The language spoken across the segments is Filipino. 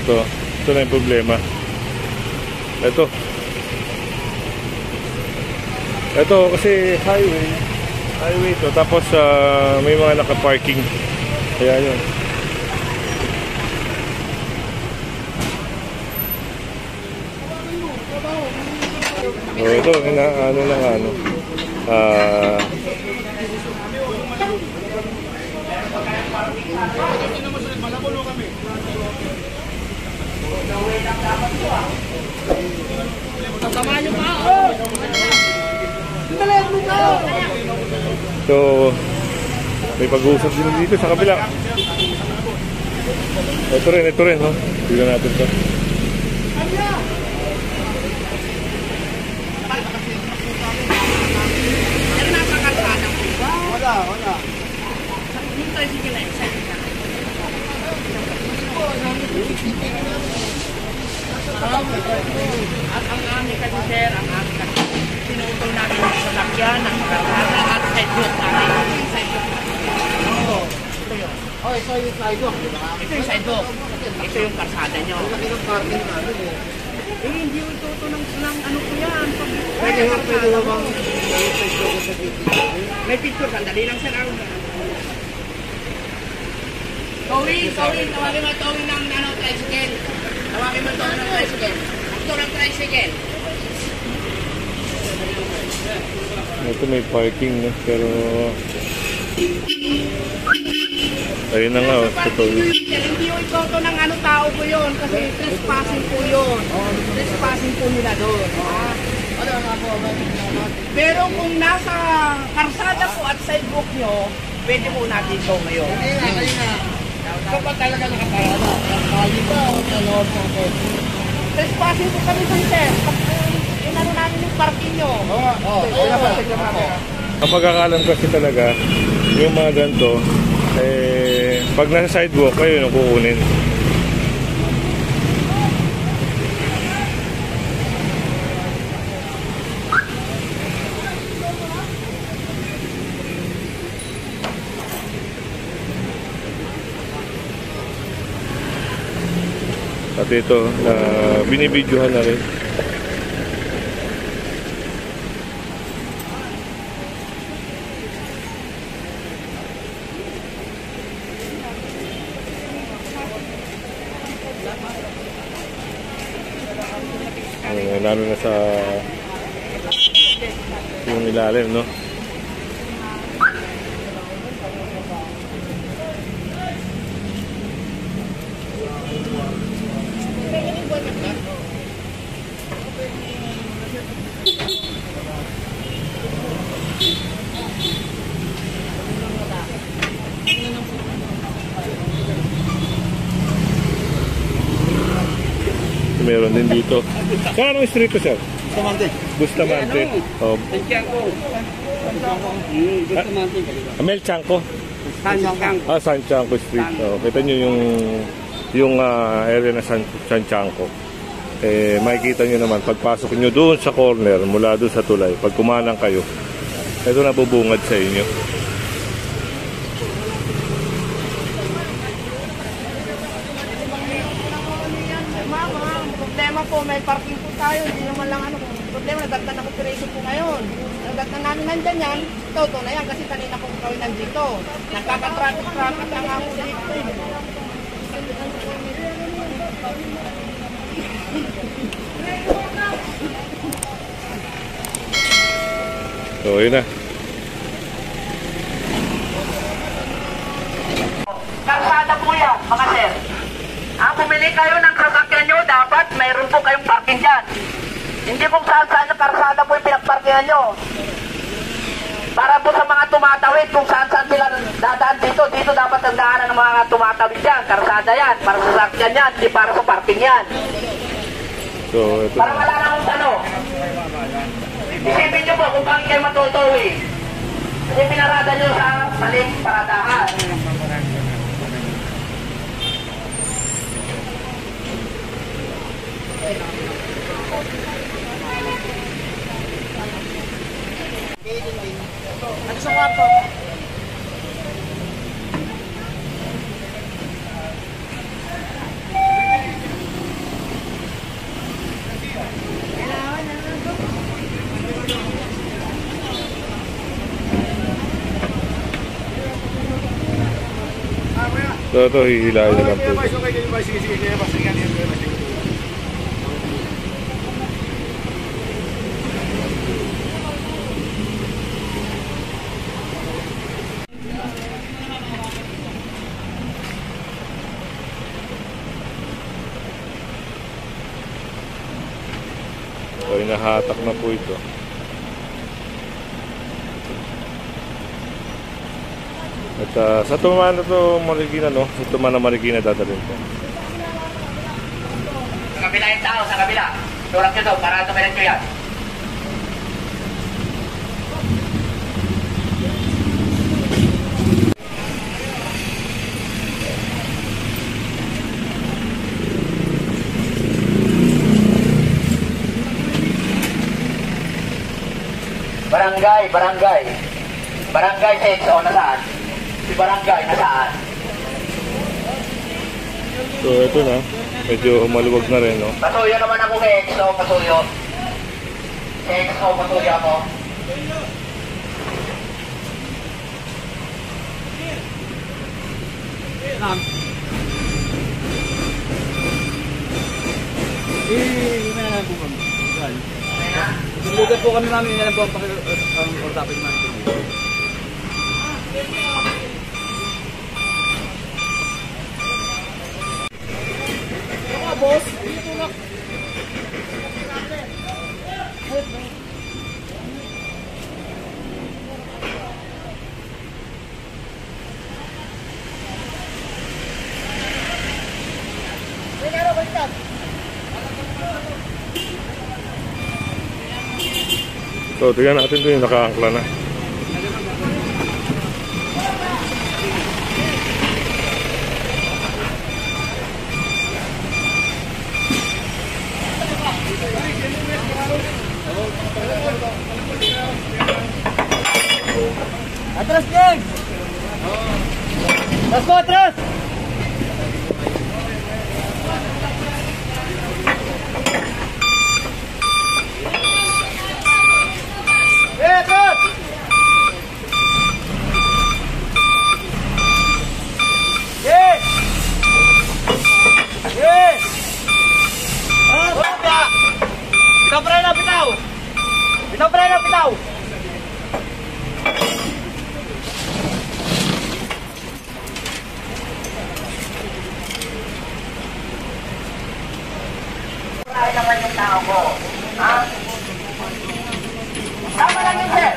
ito na yung problema. Ito kasi highway to, tapos may mga naka-parking. Kaya yun. So ito, ano lang ano. So may pag-uusap din dito sa kabila. Ito rin, no? Tignan natin ito. Wala. At ang aming kasi sir, ang aming kasi sinutong namin sa sasakyan, ang karana at sidewalk namin. Ito yun. Oh, ito yung sidewalk, di ba? Ito yung sidewalk. Ito yung karsada nyo. Laki ng parking namin eh. Hindi yung ito ng ano ko yan. Pwede na bang sidewalk sa dito? May picture, sandali lang sir. Towing, tawagin mo towing ng tricycle. Tawagin mo towing ng tricycle. Ito ng tricycle. Ito may parking, no? Pero ayun na nga, hindi yung ito ng ano tao po yun. Kasi trespassing po yun. Trespassing po nila doon. Pero kung nasa karsada po at sidewalk nyo, pwede po natin ito ngayon. Kapag talaga nakaparada, kali ba o nalawag sa akin? Trespassing po kami sa sir. Inano namin yung parking nyo. ang pagkakalam kasi talaga yung mga ganito, pag nasa sidewalk kayo yung kukunin. At ito, binibidyohan na rin. Lalo na sa yung ilalim, no? Meron din dito. Saan anong street to, sir? Bustamante. Bustamante. Oh. Santiago. Bustamante. Amel Chanco. Santiago. San Chanco Street. Oh, kita nyo yung area na San Chanco. Makikita nyo naman pagpasok nyo doon sa corner mula doon sa tulay. Pag kumanang kayo, ito na bubungad sa inyo. Po, may parking po tayo, hindi naman lang ano, problema, nagdagdan ng operation po ngayon. Nagdagdan namin nandyan yan, ito na yan, kasi kanina po kami nandito. Nagkakatraffic ang nga po dito eh. So, yun na. Karsada po yan, mga sir. Bumili kayo ng sasakyan nyo, dapat mayroon po kayong parking dyan. Hindi kung saan-saan na karsada po yung pinagparkingan nyo. Para po sa mga tumatawid, kung saan-saan sila dadaan dito, dito dapat ang daanan ng mga tumatawid dyan. Karsada yan, para sa sasakyan yan, hindi para sa parking yan. So, ito para wala na kung ano. Isipin nyo po kung bakit kayo matutuwi. Kasi pinarada nyo sa maling paradahan. Ano sa kwarto? So ito, hihilahin na lang po. So, inahatak na po ito. At sa Tumana to Marikina, no? Sa Tumana Marikina dadalhin po. Sa kabila yung tao, sa kabila. Turang nyo daw, para dumiretso yan. Barangay sa EXO, nasaan? Si Barangay, nasaan? So ito na, medyo maluwag na rin, no? Pasuyo naman ako kay EXO, pasuyo. Sa EXO, pasuyo ako. Lugat po kami namin, yan po ang pakikotapin namin. Boss, dito na. So tingnan natin ito yung nakaangkla na. Atras, Jeng! Atras mo, atras! Atras! Yes! Yes! Bitaw preno, bitaw! Bitaw preno, bitaw! Ay naman yung tao ko. Ha? Tama lang yun, sir.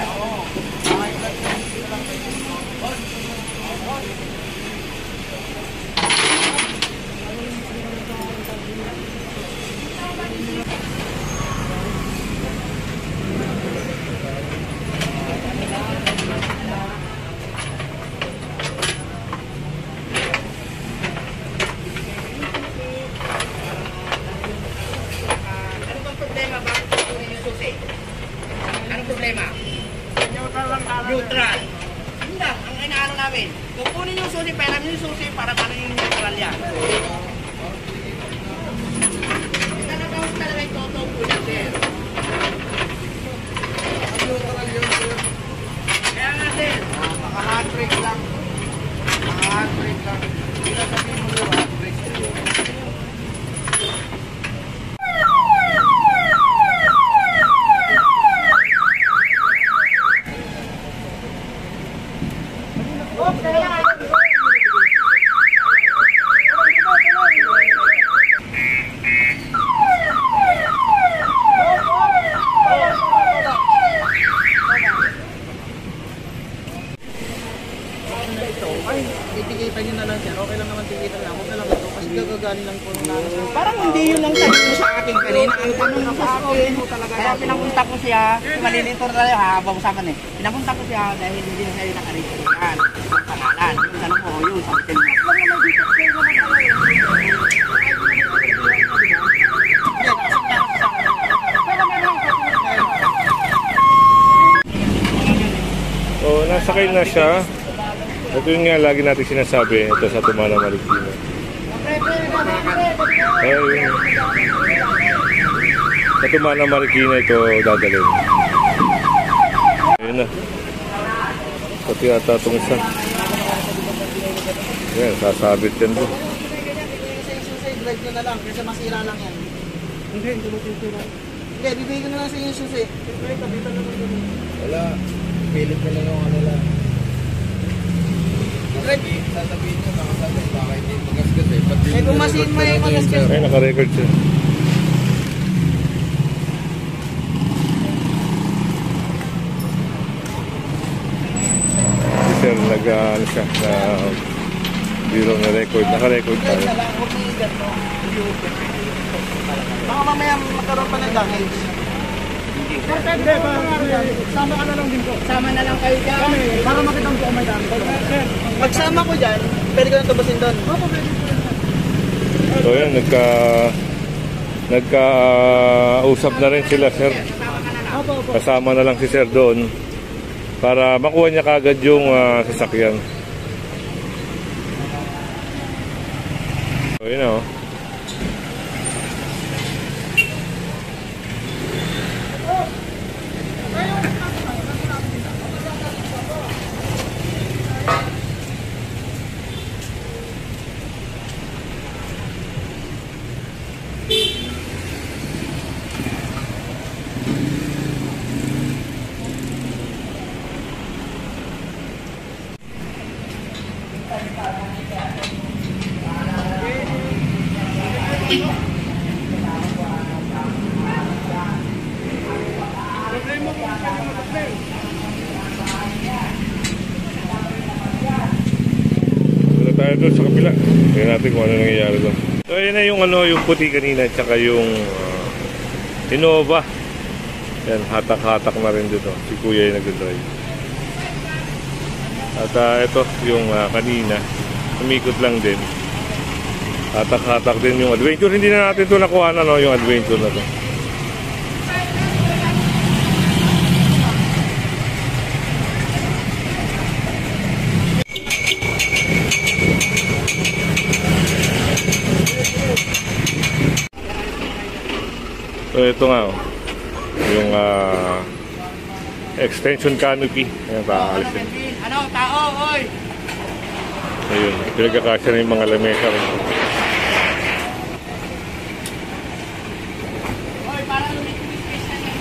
Anong problema? Neutral. Yun lang, ang inaano namin. Kukunin yung susi, pera yung susi para paano yung neutral yan. Talagang talaga yung totoo po yan, sir. Kaya nga, sir. Maka-handbrake lang. Maka-handbrake lang. Hindi na sabihin mo yung handbrake. Tikitan nyo na lang sir, okay lang naman tikitan lang, huwag na lang ito kasi gagagaling lang po nung parang hindi yun lang sabi mo sa akin kanina, ang tanong na sa akin kaya pinapunta ko siya, malilito na tayo habang usapan eh, pinapunta ko siya dahil hindi na sa'yo nakarito yan, ang pangalan, yung tanong mo, yun, sabitin mo lang naman dito sa'yo naman Oh, nasakay na siya. Ito yung nga lagi natin sinasabi, ito sa Tumana Marikina. Ayun. Sa Tumana Marikina ito dadalhin. Ayun na. Pati ata itong isa. Yan, sasabit yan doon. Sa susi, drive nyo na lang kasi masira lang yan. Hindi bibigyan ko na lang sa inyo susi. Wala. Pilit na lang ako nila. Drive. Sasabihin nyo, nakasabi, baka hindi magasgas eh. Pati Eh kung may magasgas. Ay, naka-record siya. Si sir, ano siya, na biro na record. Naka-record tayo. Baka mamaya magkaroon pa ng damage. Sama ka na lang din po. Sama na lang kayo dyan. Para makita mo kung may dami. Pagsama ko dyan, pwede ko nang tubusin doon. So yan, nagka-usap na rin sila, sir. Kasama na lang si sir doon para makuha niya kagad yung sasakyan. So yun o. Tayo doon sa kapila. Tingnan natin kung ano nangyayari doon. So yun na yung yung puti kanina at saka yung Innova. Yan, hatak-hatak na rin dito. Si kuya yung nag-drive. At ito yung kanina. Umikot lang din. Hatak-hatak din yung adventure. Hindi na natin ito nakuha na yung adventure na to. So ito nga yung extension canopy. Ayan, pakakalis din. Ano, tao, oy! Ayun, pinagkakasya na yung mga lamesa rin. Oy, parang lumipis na ng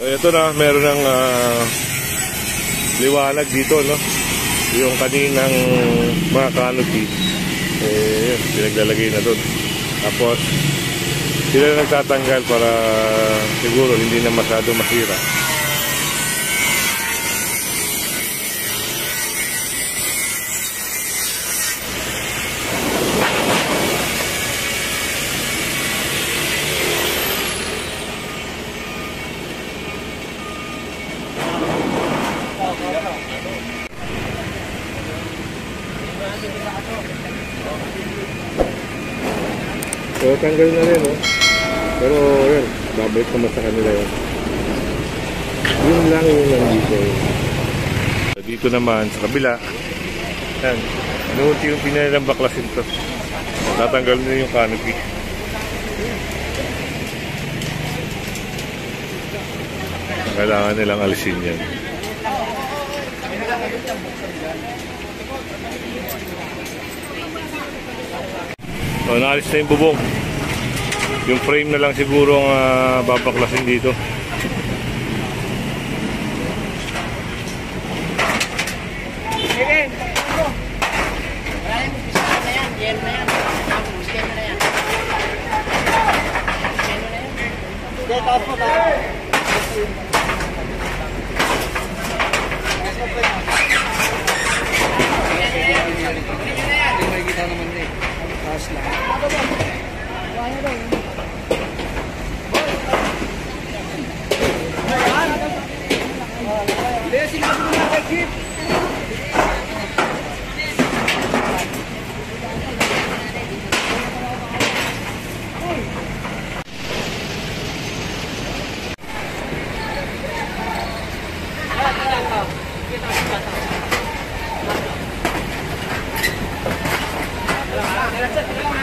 Ito na, meron ng liwanag dito, no? Yung kaninang mga canopy, pinaglalagay na doon. Tapos, sila na nagtatanggal para siguro hindi na masyado masira. So, tanggal na rin, oh. Pero, yan, babalik naman sa kanila yun. Yun lang yung nandito. So, dito naman, sa kabila, yan, inuunti yung pinalang baklasin to. Tatanggal na yung canopy. Kailangan nilang alisin yan. So, naalis na yung bubong. Yung frame na lang siguro ang babaklasin dito. Sige! na yan, yelo na yan. Yelo na yan. Hindi, taas mo ba? sir.